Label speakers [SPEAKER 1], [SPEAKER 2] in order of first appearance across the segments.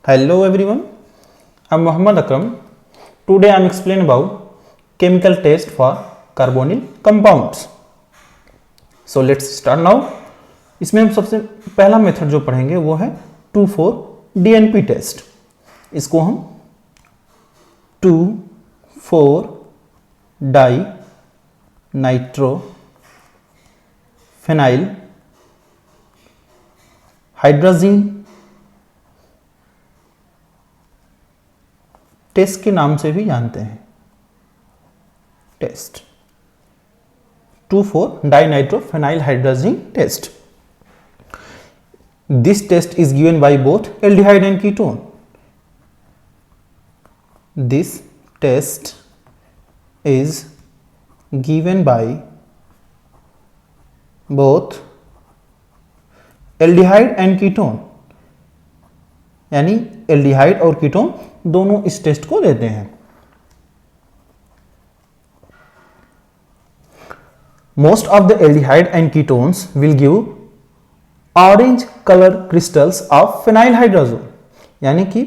[SPEAKER 1] Hello everyone, I'm Muhammad Akram. Today I'm explaining about chemical test for carbonyl compounds. So let's start now. इसमें हम सबसे पहला method जो पढ़ेंगे वो है 2,4-DNP टेस्ट. इसको हम 2,4-डाई नाइट्रो फेनाइल हाइड्राजीन टेस्ट के नाम से भी जानते हैं. Test two four dinitrophenylhydrazine test. This test is given by both aldehyde and ketone. This test is given by both aldehyde and ketone. यानी एल्डिहाइड और कीटोन दोनों इस टेस्ट को देते हैं. Most of the aldehyde and ketones will give orange colour crystals of phenyl hydrazone. यानी कि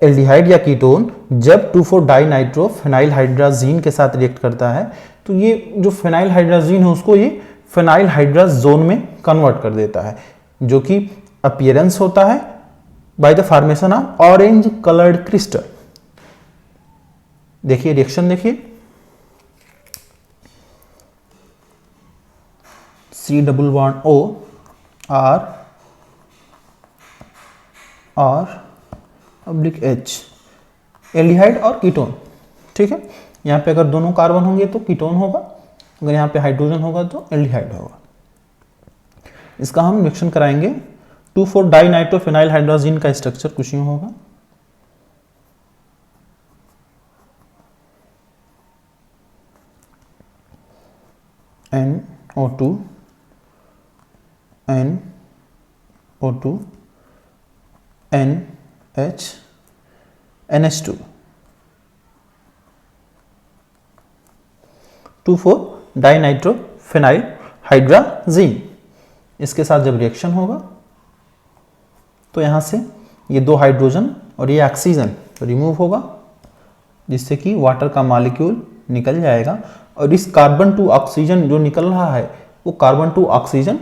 [SPEAKER 1] aldehyde या कीटोन जब 2,4-डाइनाइट्रो फेनाइल हाइड्राजीन के साथ रिएक्ट करता है तो ये जो फेनाइल हाइड्राजीन है उसको ये फेनाइल हाइड्राजोन में कन्वर्ट कर देता है, जो कि अपीयरेंस होता है by the formation of orange colored crystal. देखिए रिएक्शन देखिए, C double bond O R oblique H, aldehyde और कीटोन. ठीक है, यहाँ पे अगर दोनों कार्बन होंगे तो कीटोन होगा, अगर यहाँ पे हाइड्रोजन होगा तो एल्डिहाइड होगा. इसका हम रिएक्शन कराएंगे. 2,4-डाइनाइट्रोफेनाइलहाइड्राजीन का स्ट्रक्चर कुछ यूं होगा. NO2 NO2 NH NH2. 2,4-डाइनाइट्रोफेनाइलहाइड्राजीन. इसके साथ जब रिएक्शन होगा तो यहां से ये दो हाइड्रोजन और ये ऑक्सीजन रिमूव होगा, जिससे कि वाटर का मॉलिक्यूल निकल जाएगा. और इस कार्बन टू ऑक्सीजन जो निकल रहा है वो कार्बन टू ऑक्सीजन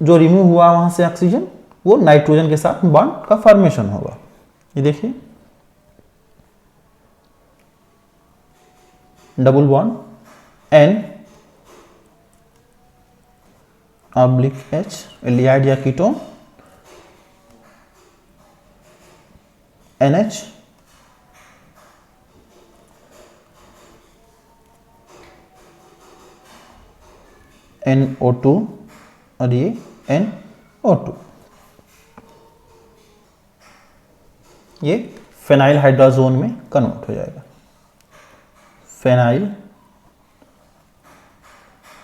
[SPEAKER 1] जो रिमूव हुआ वहां से ऑक्सीजन, वो नाइट्रोजन के साथ बॉन्ड का फॉर्मेशन होगा. ये देखिए double bond N oblique H, aldehyde या कीटोन, NH NO2 और ये NO2. ये फेनाइल हाइड्राजोन में कन्वर्ट हो जाएगा. Phenyl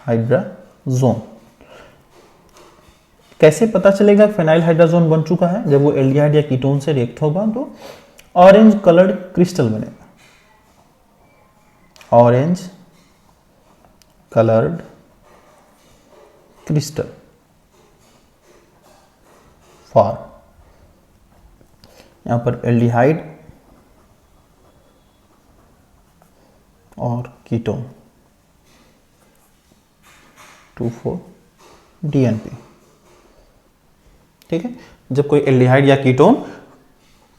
[SPEAKER 1] hydrazone. कैसे पता चलेगा फेनाइल हाइड्राजोन बन चुका है? जब वो एल्डिहाइड या कीटोन से रिएक्ट होगा तो ऑरेंज कलर्ड क्रिस्टल बनेगा. ऑरेंज कलर्ड क्रिस्टल फॉर, यहां पर एल्डिहाइड और कीटोन 2,4-DNP. ठीक है, जब कोई एल्डिहाइड या कीटोन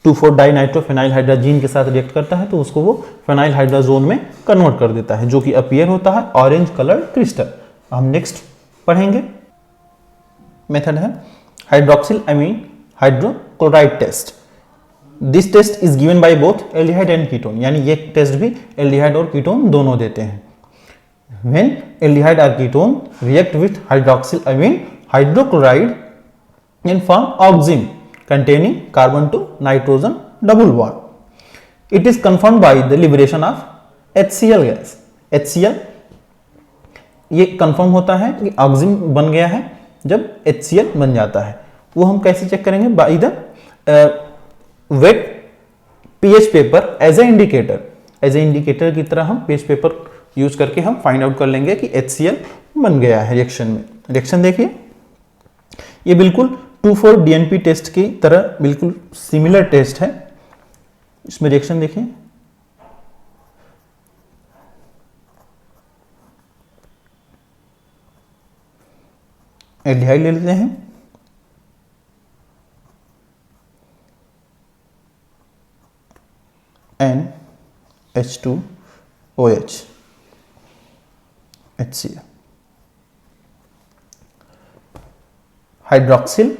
[SPEAKER 1] 2,4-डाइनाइट्रोफेनाइलहाइड्राजीन के साथ रिएक्ट करता है तो उसको वो फेनाइल हाइड्राजोन में कन्वर्ट कर देता है, जो कि अपीयर होता है ऑरेंज कलर क्रिस्टल. हम नेक्स्ट पढ़ेंगे मेथड है hydroxyl amine hydrochloride test. This test is given by both aldehyde and ketone. यानी ये टेस्ट भी एल्डिहाइड और कीटोन दोनों देते हैं. व्हेन एल्डिहाइड और ketone react with hydroxyl amine hydrochloride in form oxime containing carbon to nitrogen double bond. It is confirmed by the liberation of HCl gas. HCl ये confirm होता है कि oxime बन गया है जब HCl बन जाता है. वो हम कैसे चेक करेंगे? by the wet pH paper as a indicator. as a indicator की तरह हम pH paper यूज करके हम फाइंड आउट कर लेंगे कि HCl बन गया है रिएक्शन में. रिएक्शन देखिए, ये बिल्कुल 2,4 DNP टेस्ट की तरह बिल्कुल सिमिलर टेस्ट है। इसमें रिएक्शन देखिए, एल्डिहाइड ले लेते हैं, NH2OH HCl, hydroxyl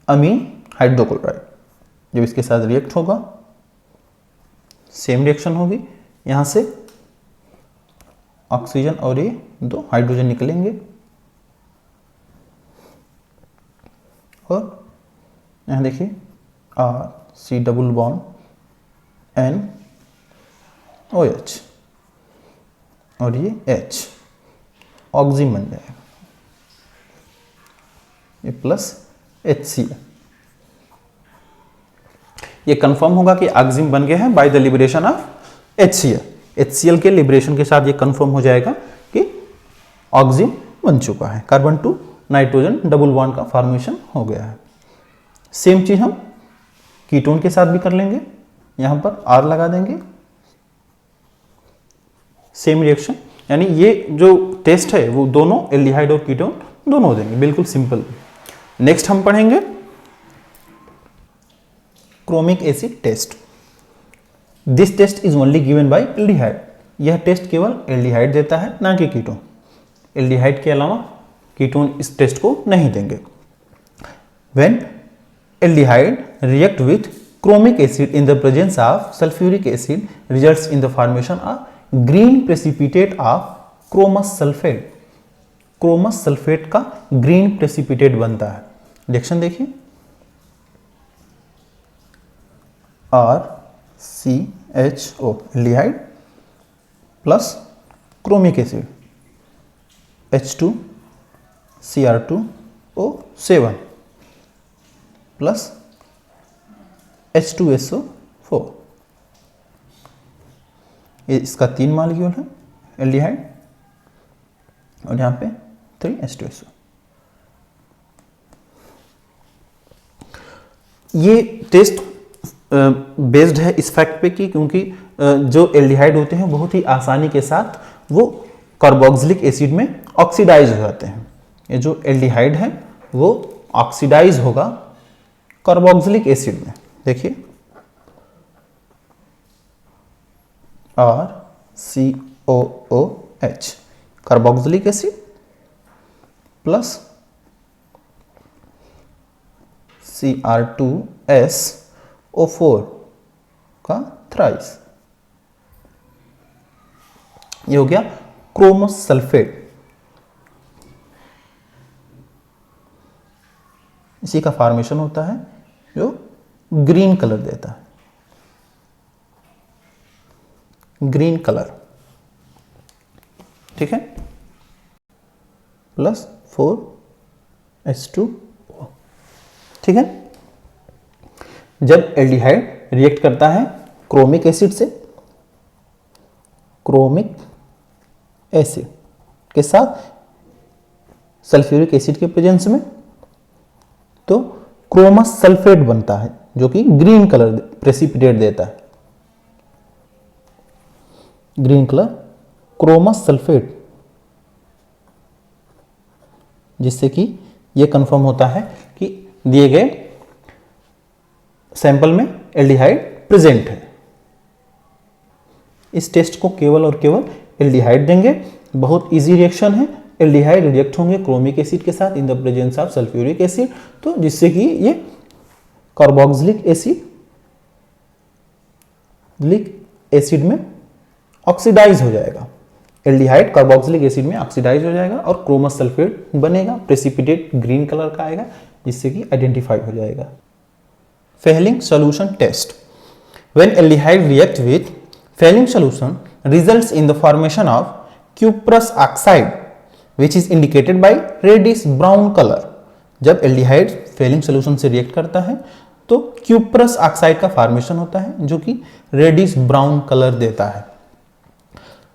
[SPEAKER 1] amine hydrochloride जब इसके साथ रिएक्ट होगा सेम रिएक्शन होगी, यहां से ऑक्सीजन और ये दो हाइड्रोजन निकलेंगे और यहां देखिए C डबल बॉन्ड NOH और ये H ऑक्सीजन बन जाएगा, ये प्लस HCl। ये कंफर्म होगा कि ऑक्सीजन बन गया है by the liberation of HCl। HCl के लिबरेशन के साथ ये कंफर्म हो जाएगा कि ऑक्सीजन बन चुका है, carbon to nitrogen double bond का फॉर्मेशन हो गया है। सेम चीज हम कीटोन के साथ भी कर लेंगे, यहां पर R लगा देंगे, सेम रिएक्शन, यानी ये जो टेस्ट है वो दोनों एल्डिहाइड और कीटोन दोनों देंगे, बिल्कुल सिंपल। नेक्स्ट हम पढ़ेंगे chromic acid test. This test is only given by aldehyde. यह टेस्ट केवल एल्डिहाइड देता है, ना कि कीटोन। एल्डिहाइड के अलावा कीटोन इस टेस्ट को नहीं देंगे। When aldehyde react with chromic acid in the presence of sulfuric acid results in the formation of green precipitate of chromous sulfate। Chromous sulfate का ग्रीन प्रेसिपिटेट बनता है। रिएक्शन देखिए, RCHO aldehyde plus chromic acid H2Cr2O7 plus H2SO4, ये इसका 3 molecule है aldehyde और यहाँ पे 3H2SO। ये टेस्ट बेस्ड है इस फैक्ट पे कि क्योंकि जो एल्डिहाइड होते हैं बहुत ही आसानी के साथ वो कार्बोक्सिलिक एसिड में ऑक्सीडाइज हो जाते हैं। ये जो एल्डिहाइड है वो ऑक्सीडाइज होगा कार्बोक्सिलिक एसिड में। देखिए RCOOH carboxylic acid plus Cr2SO4 का थ्राइस, ये हो गया क्रोमस सल्फेट। इसी का फॉर्मेशन होता है जो ग्रीन कलर देता है, ग्रीन कलर, ठीक है, प्लस 4H2O, ठीक है। जब एल्डिहाइड रिएक्ट करता है क्रोमिक एसिड से, क्रोमिक एसिड के साथ सल्फ्यूरिक एसिड के प्रेजेंस में, तो क्रोमस सल्फेट बनता है जो कि ग्रीन कलर प्रेसिपिटेट देता है, ग्रीन कलर क्रोमस सल्फेट, जिससे कि यह कंफर्म होता है कि दिए गए सैंपल में एल्डिहाइड प्रेजेंट है। इस टेस्ट को केवल और केवल एल्डिहाइड देंगे। बहुत इजी रिएक्शन है, एल्डिहाइड रिएक्ट होंगे क्रोमिक एसिड के साथ in the presence of sulphuric acid, तो जिससे कि ये कार्बोक्सिलिक एसिड में ऑक्सीडाइज हो जाएगा। एल्डिहाइड कार्बोक्सिलिक एसिड में ऑक्सीडाइज हो जाएगा और क्रोमस सल्फेट बनेगा, प्रेसिपिटेट ग्रीन कलर का आएगा, जिससे कि आइडेंटिफाई हो जाएगा। Fehling solution test. When aldehyde react with Fehling solution results in the formation of cuprous oxide which is indicated by reddish brown color। जब एल्डिहाइड फेलिंग सोल्यूशन से react करता है तो क्यूप्रस ऑक्साइड का फॉर्मेशन होता है जो कि रेडिश ब्राउन कलर देता है।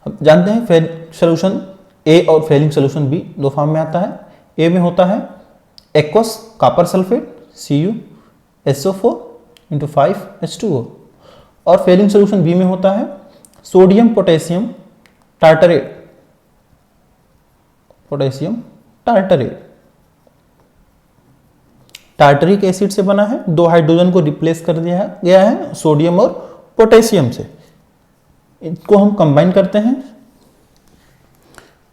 [SPEAKER 1] हम जानते हैं सोल्यूशन ए और फेलिंग सोल्यूशन बी दो फॉर्म में आता है। ए में होता है aqueous copper sulphate CuSO4 into 5H2O। और फेलिंग सोल्यूशन बी में होता है sodium potassium tartrate, tartaric acid से बना है, 2 हाइड्रोजन को रिप्लेस कर दिया गया है सोडियम और पोटेशियम से, इनको हम कंबाइन करते हैं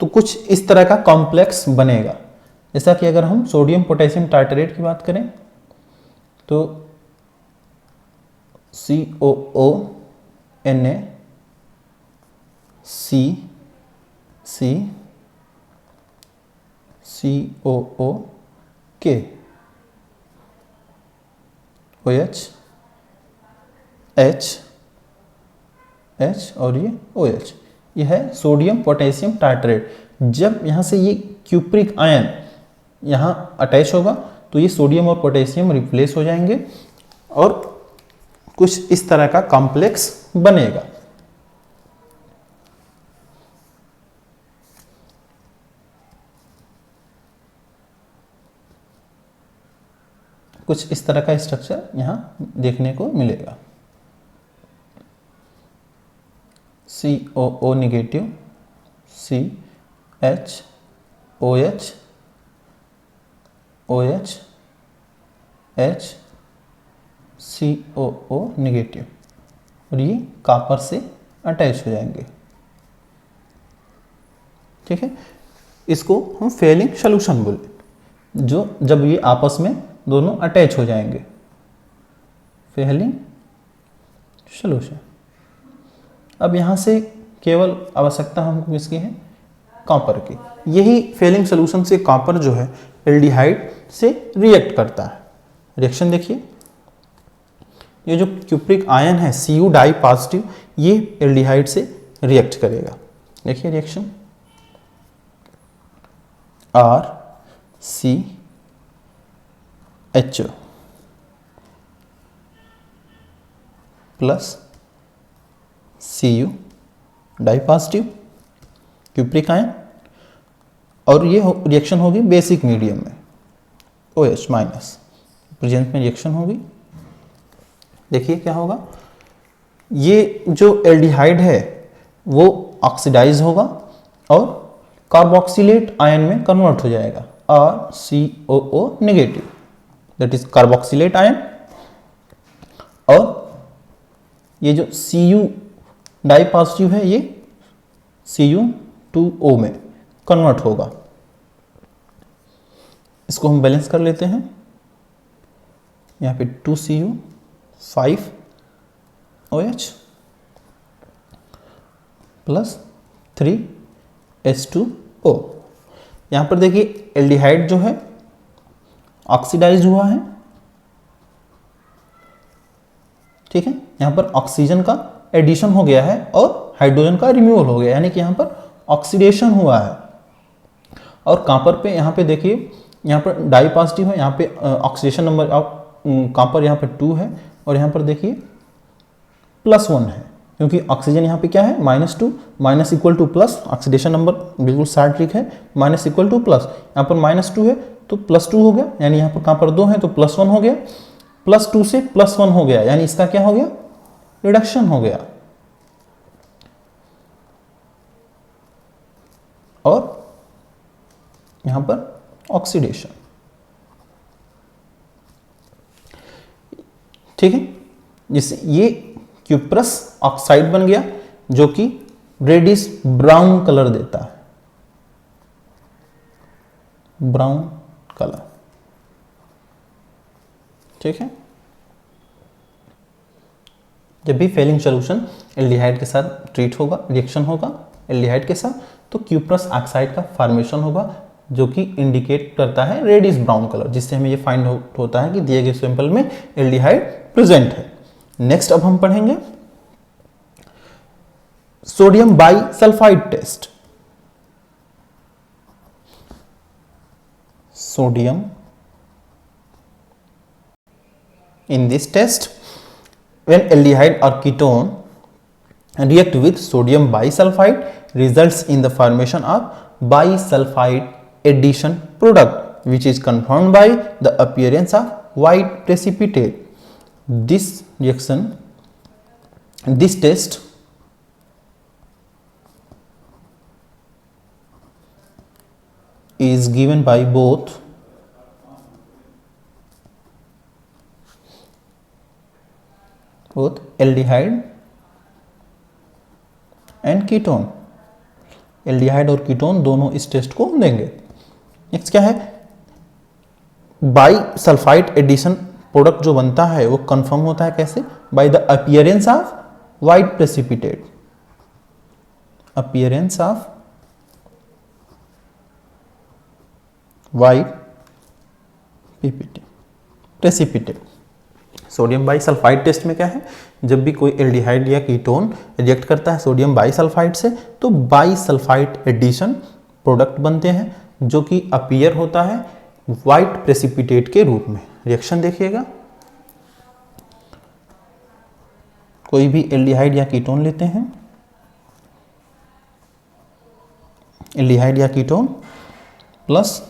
[SPEAKER 1] तो कुछ इस तरह का कॉम्प्लेक्स बनेगा। जैसा कि अगर हम सोडियम पोटेशियम टार्टरेट की बात करें तो COO Na COOK OH H और ये OH, ये है सोडियम पोटेशियम टार्टरेट। जब यहाँ से ये क्यूप्रिक आयन यहाँ अटैच होगा तो ये सोडियम और पोटेशियम रिप्लेस हो जाएंगे और कुछ इस तरह का कॉम्प्लेक्स बनेगा। कुछ इस तरह का स्ट्रक्चर यहाँ देखने को मिलेगा। COO negative CHOH OH H COO negative और ये कॉपर से अटैच हो जाएंगे। ठीक है, इसको हम फेलिंग सॉल्यूशन बोले, जो जब ये आपस में दोनों अटैच हो जाएंगे, फेलिंग सॉल्यूशन। अब यहाँ से केवल आवश्यकता हमको किसकी है, कॉपर की। यही फेलिंग सॉल्यूशन से कॉपर जो है एल्डिहाइड से रिएक्ट करता है। रिएक्शन देखिए, ये जो क्यूप्रिक आयन है Cu डाई पॉजिटिव, ये एल्डिहाइड से रिएक्ट करेगा। देखिए reaction RCHO plus Cu di positive cupric ion, और ये रिएक्शन होगी बेसिक मीडियम में OH माइनस, प्रेजेंस में रिएक्शन होगी। देखिए क्या होगा, ये जो एल्डिहाइड है वो ऑक्सीडाइज होगा और कार्बोक्सिलेट आयन में कन्वर्ट हो जाएगा, RCOO negative, that is carboxylate ion. और ये जो Cu डाई पॉजिटिव है ये Cu2O में कन्वर्ट होगा। इसको हम बैलेंस कर लेते हैं, यहाँ पे 2Cu 5OH प्लस 3H2O। यहाँ पर देखिए एल्डिहाइड जो है ऑक्सीडाइज हुआ है। ठीक है, यहाँ पर ऑक्सीजन का एडिशन हो गया है और हाइड्रोजन का रिमूवल हो गया, यानी कि यहाँ पर ऑक्सीडेशन हुआ है। और कॉपर पे यहाँ पे देखिए, यहाँ पर डाई पॉजिटिव है, यहाँ पे ऑक्सीडेशन नंबर ऑफ कॉपर यहाँ पे 2 है और यहाँ पर देखिए +1 है, क्योंकि ऑक्सीजन यहाँ पे क्या है -2, minus equal two plus, oxidation number बिल्कुल साथ ठीक है, माइनस इक्वल टू प्लस, यहाँ पर -2 है तो +2 हो गया, यानी यहाँ पर कॉपर 2 है तो +1 हो गया, +2 से +1 हो गया, यानी इसका क्या हो गया, रिडक्शन हो गया। और यहां पर ऑक्सीडेशन। ठीक है, जिससे ये क्यूप्रस ऑक्साइड बन गया जो कि रेडिश ब्राउन कलर देता है, ब्राउन कलर। ठीक है, जब भी फेलिंग सॉल्यूशन एल्डिहाइड के साथ ट्रीट होगा, रिएक्शन होगा एल्डिहाइड के साथ, तो क्यूप्रस ऑक्साइड का फॉर्मेशन होगा जो कि इंडिकेट करता है रेडिश ब्राउन कलर, जिससे हमें ये फाइंड आउट होता है कि दिए गए सैंपल में एल्डिहाइड प्रेजेंट है। नेक्स्ट अब हम पढ़ेंगे sodium bisulphite test. Sodium, in this test when aldehyde or ketone react with sodium bisulfide results in the formation of bisulfide addition product, which is confirmed by the appearance of white precipitate. This test is given by both aldehyde and ketone. Aldehyde और ketone दोनों इस test को देंगे। Next क्या है, by sulphide addition product जो बनता है वो कंफर्म होता है कैसे, by the appearance of white precipitate, appearance of white precipitate. Sodium bisulphite test में क्या है, जब भी कोई एल्डिहाइड या कीटोन रिएक्ट करता है सोडियम बाइसल्फाइड से तो बाइसल्फाइड एडिशन प्रोडक्ट बनते हैं जो कि अपीयर होता है वाइट प्रेसिपिटेट के रूप में। रिएक्शन देखिएगा, कोई भी एल्डिहाइड या कीटोन लेते हैं, एल्डिहाइड या कीटोन प्लस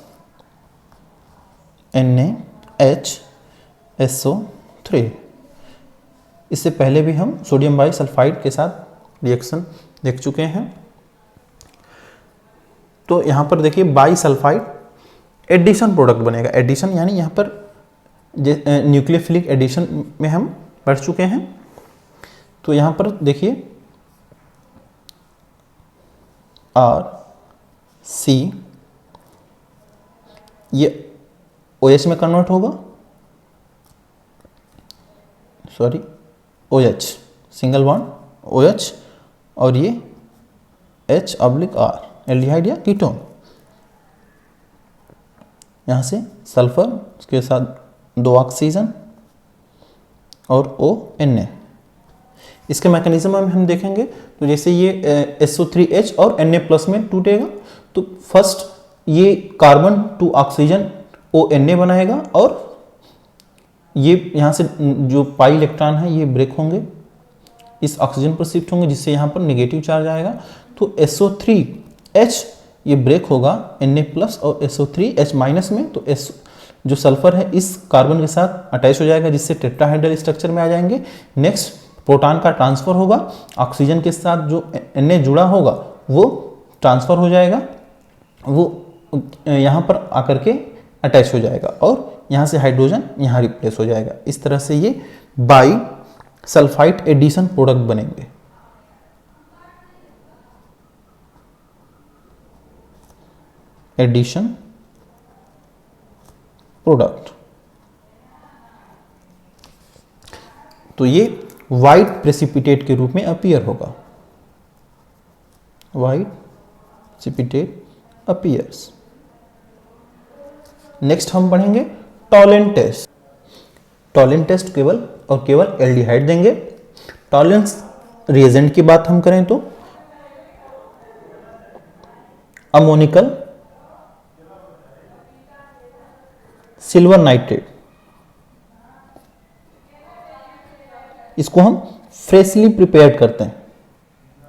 [SPEAKER 1] NaHSO3। इससे पहले भी हम सोडियम बाइसल्फाइड के साथ रिएक्शन देख चुके हैं। तो यहां पर देखिए बाइसल्फाइड एडिशन प्रोडक्ट बनेगा। एडिशन यानी यहां पर न्यूक्लियोफिलिक एडिशन में हम पढ़ चुके हैं। तो यहां पर देखिए RC ये OH में कन्वर्ट होगा, sorry OH single bond OH, और ये H/R एल्डिहाइड या कीटोन। यहाँ से सल्फर, उसके साथ 2 ऑक्सीजन और ONA। इसके मैकेनिज्म में हम देखेंगे तो जैसे ये SO3H और Na+ में टूटेगा तो फर्स्ट ये कार्बन 2 ऑक्सीजन ONA बनाएगा और ये यहाँ से जो पाई इलेक्ट्रॉन है ये ब्रेक होंगे, इस ऑक्सीजन पर शिफ्ट होंगे जिससे यहाँ पर नेगेटिव चार्ज आएगा। तो SO3H ये ब्रेक होगा Na+ और SO3H- में, तो S जो सल्फर है इस कार्बन के साथ अटैच हो जाएगा जिससे टेट्राहाइड्रल स्ट्रक्चर में आ जाएंगे। नेक्स्ट प्रोटॉन का ट्रांसफर होगा, ऑक्सीजन के साथ जो Na जुड़ा होगा वो ट्रांसफर हो जाएगा, वो यहाँ पर आकर के अटैच हो जाएगा और यहाँ से हाइड्रोजन यहाँ रिप्लेस हो जाएगा। इस तरह से ये बाई सल्फाइड एडिशन प्रोडक्ट बनेंगे। एडिशन प्रोडक्ट, तो ये वाइट प्रेसिपिटेट के रूप में अपीयर होगा। White precipitate appears. नेक्स्ट हम पढ़ेंगे टॉलेंट टेस्ट। टॉलेंट टेस्ट केवल और केवल एल्डिहाइड देंगे। टॉलेंस रिएजेंट की बात हम करें तो अमोनिकल सिल्वर नाइट्रेट, इसको हम फ्रेशली प्रिपेयर करते हैं।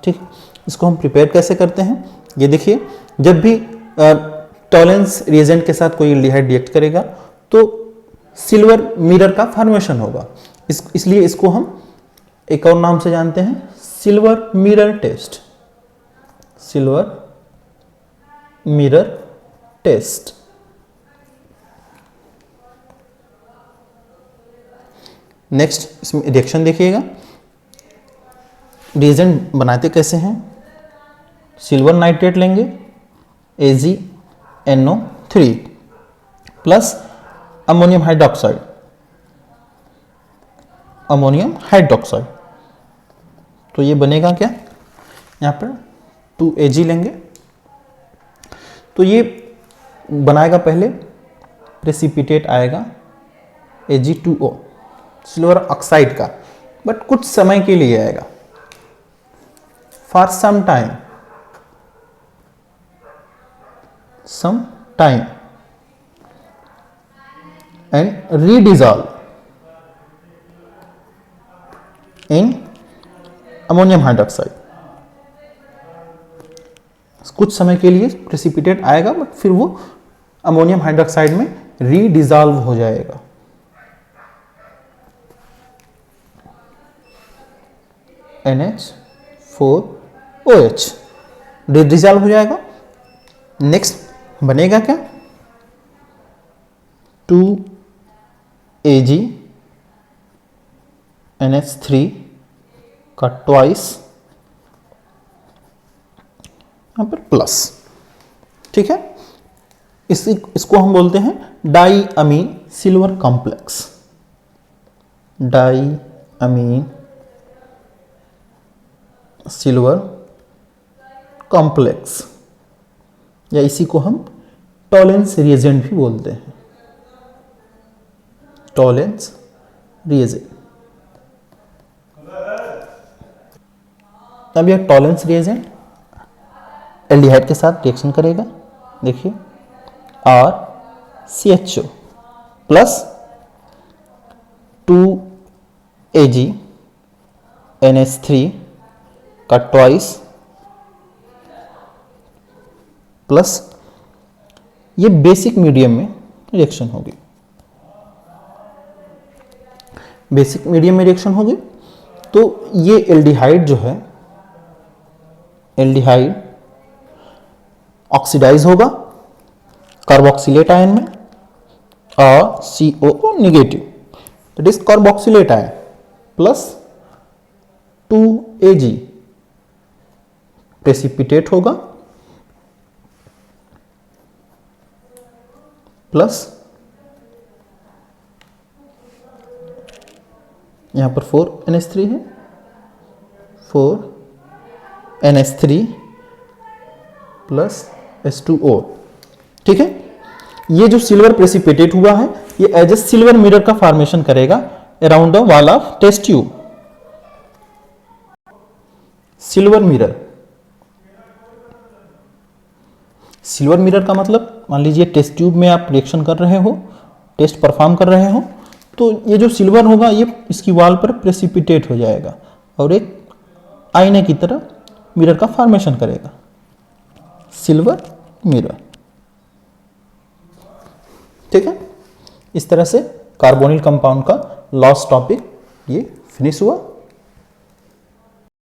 [SPEAKER 1] ठीक, इसको हम प्रिपेयर कैसे करते हैं ये देखिए, जब भी टॉलेंस रिएजेंट के साथ कोई एल्डिहाइड रिएक्ट करेगा तो सिल्वर मिरर का फॉर्मेशन होगा, इसलिए इसको हम एक और नाम से जानते हैं, silver mirror test. Silver mirror test. Next इसमें रिएक्शन देखिएगा, रिएजेंट बनाते कैसे हैं, सिल्वर नाइट्रेट लेंगे AgNO3 plus ammonium hydroxide, ammonium hydroxide. तो ये बनेगा क्या, यहाँ पर 2Ag लेंगे तो ये बनाएगा, पहले प्रेसिपिटेट आएगा Ag2O सिल्वर ऑक्साइड का, बट कुछ समय के लिए आएगा, for some time, and redissolve in ammonium hydroxide. कुछ समय के लिए प्रेसिपिटेट आएगा बट फिर वो अमोनियम हाइड्रोक्साइड में रीडिजॉल्व हो जाएगा। NH4OH रीडिजॉल्व हो जाएगा। नेक्स्ट बनेगा क्या? 2Ag NH3 का ट्वाइस यहां पर प्लस। ठीक है, इसको हम बोलते हैं डाई अमीन सिल्वर कॉम्प्लेक्स। डाई अमीन सिल्वर कॉम्प्लेक्स, या इसी को हम टॉलेंस रिएजेंट भी बोलते हैं। Tollens reagent. अब यह टॉलेंस रिएजेंट एल्डिहाइड के साथ रिएक्शन करेगा। देखिए RCHO प्लस 2Ag NH3 का ट्वाइस प्लस ये बेसिक मीडियम में रिएक्शन होगी। बेसिक मीडियम में रिएक्शन होगी तो ये एल्डिहाइड जो है, एल्डिहाइड ऑक्सीडाइज होगा कार्बोक्सिलेट आयन में और CO negative, that is carboxylate ion plus 2Ag precipitate होगा प्लस यहां पर 4NH3 है, 4NH3 प्लस H2O। ठीक है, ये जो सिल्वर प्रेसिपिटेट हुआ है ये एज ए सिल्वर मिरर का फॉर्मेशन करेगा around the wall of test tube. Silver mirror, silver mirror का मतलब मान लीजिए टेस्ट ट्यूब में आप रिएक्शन कर रहे हो, टेस्ट परफॉर्म कर रहे हो, तो ये जो सिल्वर होगा ये इसकी वॉल पर प्रेसिपिटेट हो जाएगा और एक आईने की तरह मिरर का फॉर्मेशन करेगा। Silver mirror. ठीक है, इस तरह से कार्बोनिल कंपाउंड का लास्ट टॉपिक ये फिनिश हुआ।